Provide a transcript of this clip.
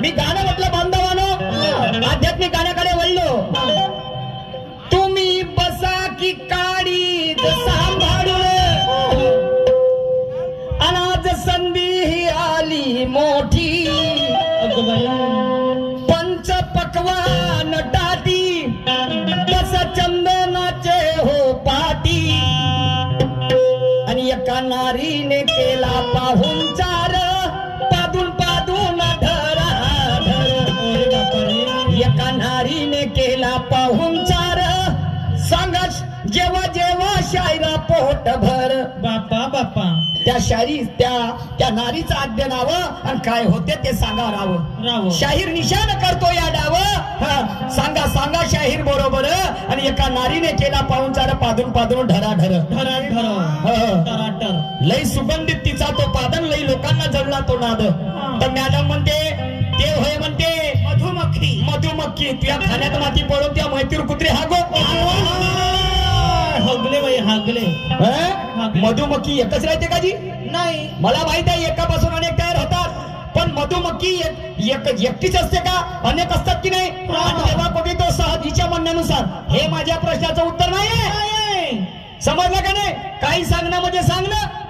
मी गाणं म्हटलं बांधवानो, आध्यात्मिक गाण्याकडे वळलो. तुम्ही बसा की काळी सांभाळून, अनाज संधी ही आली मोठी. पंच पक्वान टाटी बस चंदनाचे हो पाटी. आणि एका नारीने केला पाहुणचार, पादून पादून धरा धर. एका नारीने केला पाहुणचार, सांगा जेव्हा जेव्हा शायरा पोट भर. बापा बापा त्या शायरी त्या नारीचं आद्य नाव आणि काय होते ते सांगा राव. शाहीर निशान करतो या डाव. सांगा सांगा शाहीर बरोबर. आणि एका नारीने केला पाहुणचार, पादून पादून ढरा ढर. लई सुगंधित तिचा तो पादन, लई लोकांना जळला तो नाद. तर मॅडम म्हणते ते होय म्हणते मधुमक्खी. मधुमक्खी तुझ्या खाण्यात माती पडून त्या मैत्रीर कुत्रे हागो. हागले बाई हागले. मधुमक्खी एकच राहते का जी? नाही, मला माहित आहे एकापासून अनेक तयार होतात, पण मधुमक्खी एकटीच असते का? अनेक असतात की नाही? तेव्हा कोणी तो सहजीच्या म्हणण्यानुसार. हे माझ्या प्रश्नाचं उत्तर नाही. समजलं का नाही? काही सांगणं म्हणजे सांगणं.